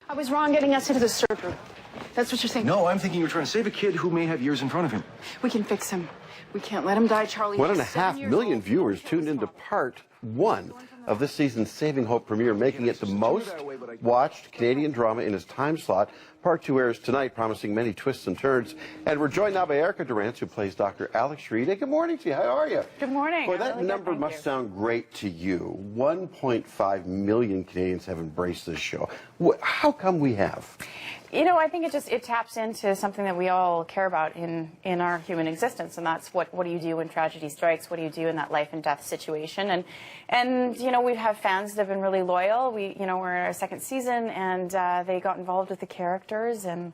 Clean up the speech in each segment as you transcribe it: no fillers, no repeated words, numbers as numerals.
I was wrong getting us into the surgery. That's what you're thinking? No, I'm thinking you're trying to save a kid who may have years in front of him. We can fix him. We can't let him die, Charlie. 1.5 million viewers tuned into part one of this season's Saving Hope premiere, making it the most watched Canadian drama in its time slot. Part two airs tonight, promising many twists and turns. And we're joined now by Erica Durance, who plays Dr. Alex Reed. Hey, good morning to you. How are you? Good morning. Boy, that number must sound great to you. 1.5 million Canadians have embraced this show. How come we have? You know, I think it taps into something that we all care about in our human existence, and that's what do you do when tragedy strikes? What do you do in that life and death situation? And you know, we have fans that have been really loyal. We're in our second season, and they got involved with the characters and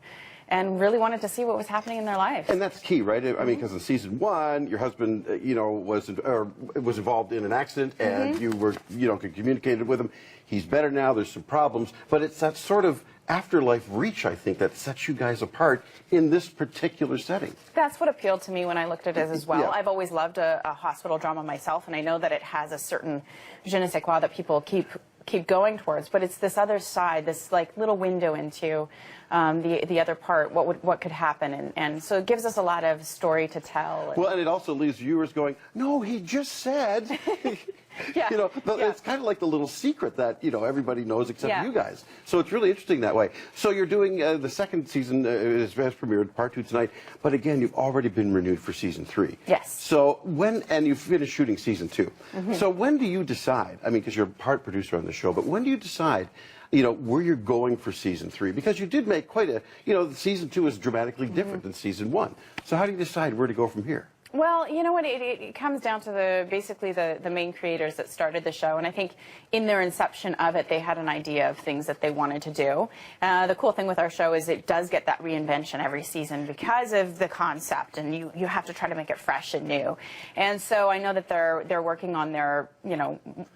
really wanted to see what was happening in their life. And that's key, right? I mean, because in season one, your husband, was involved in an accident, and you were, communicated with him. He's better now. There's some problems, but it's that sort of afterlife reach, I think, that sets you guys apart in this particular setting. That's what appealed to me when I looked at it as well. Yeah. I've always loved a hospital drama myself, and I know that it has a certain je ne sais quoi that people keep going towards, but it's this other side, this like little window into the other part, what could happen, and so it gives us a lot of story to tell. Well, and it also leaves viewers going, no, he just said. Yeah. It's kind of like the little secret that everybody knows except you guys. So it's really interesting that way. So you're doing the second season is premiered, part two tonight, but again, you've already been renewed for season 3. Yes. So and you've finished shooting season 2. So when do you decide? I mean, because you're a part producer on the show, but when do you decide? Where you're going for season 3, because you did make quite a, season 2 is dramatically different than season 1. So how do you decide where to go from here? Well, you know what, it comes down to basically the main creators that started the show, and I think in their inception of it, they had an idea of things that they wanted to do. The cool thing with our show is it does get that reinvention every season because of the concept, and you have to try to make it fresh and new. And so I know that they're working on their,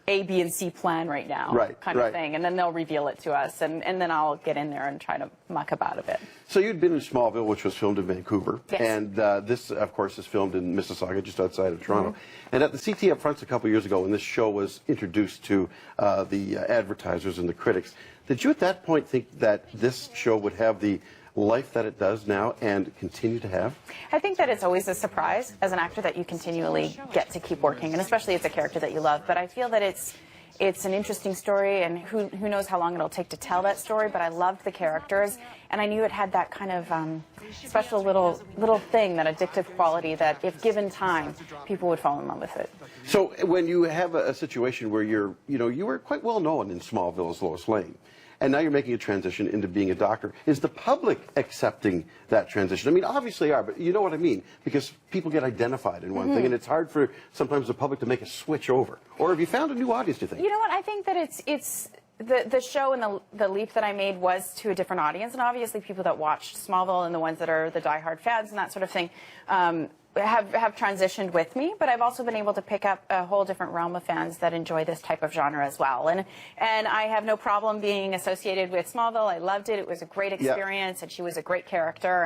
A, B, and C plan right now, kind of thing, and then they'll reveal it to us, and then I'll get in there and try to muck about a bit. So you'd been in Smallville, which was filmed in Vancouver, and this, of course, is filmed in Mississauga, just outside of Toronto. And at the CT Upfronts a couple years ago, when this show was introduced to the advertisers and the critics, did you at that point think that this show would have the life that it does now and continue to have? I think that it's always a surprise as an actor that you continually get to keep working, and especially it's a character that you love. But I feel that it's an interesting story, and who knows how long it'll take to tell that story, but I loved the characters, and I knew it had that kind of special little thing, that addictive quality that if given time, people would fall in love with it. So when you have a situation where you were quite well known in Smallville as Lois Lane, and now you're making a transition into being a doctor, is the public accepting that transition? I mean, obviously they are, but you know what I mean, because people get identified in one thing, and it's hard for sometimes the public to make a switch over. Or have you found a new audience, do you think? You know what, I think that it's the show and the leap that I made was to a different audience, and obviously people that watched Smallville and the ones that are the diehard fans and that sort of thing have transitioned with me, but I've also been able to pick up a whole different realm of fans that enjoy this type of genre as well. And I have no problem being associated with Smallville. I loved it. It was a great experience, and she was a great character,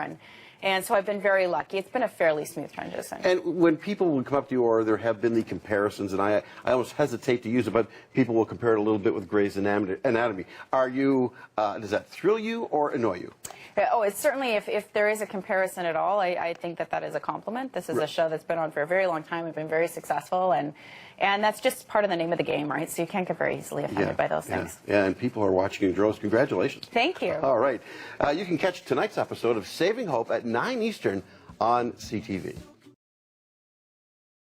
and so I've been very lucky. It's been a fairly smooth transition. And when people will come up to you, or there have been the comparisons, and I almost hesitate to use it, but people will compare it a little bit with Grey's Anatomy. Are you, does that thrill you or annoy you? Oh, it's certainly, if there is a comparison at all, I think that is a compliment. This is a show that's been on for a very long time and been very successful, and that's just part of the name of the game, right? So you can't get very easily offended by those things. Yeah, and people are watching in droves. Congratulations. Thank you. All right. You can catch tonight's episode of Saving Hope at 9 Eastern on CTV.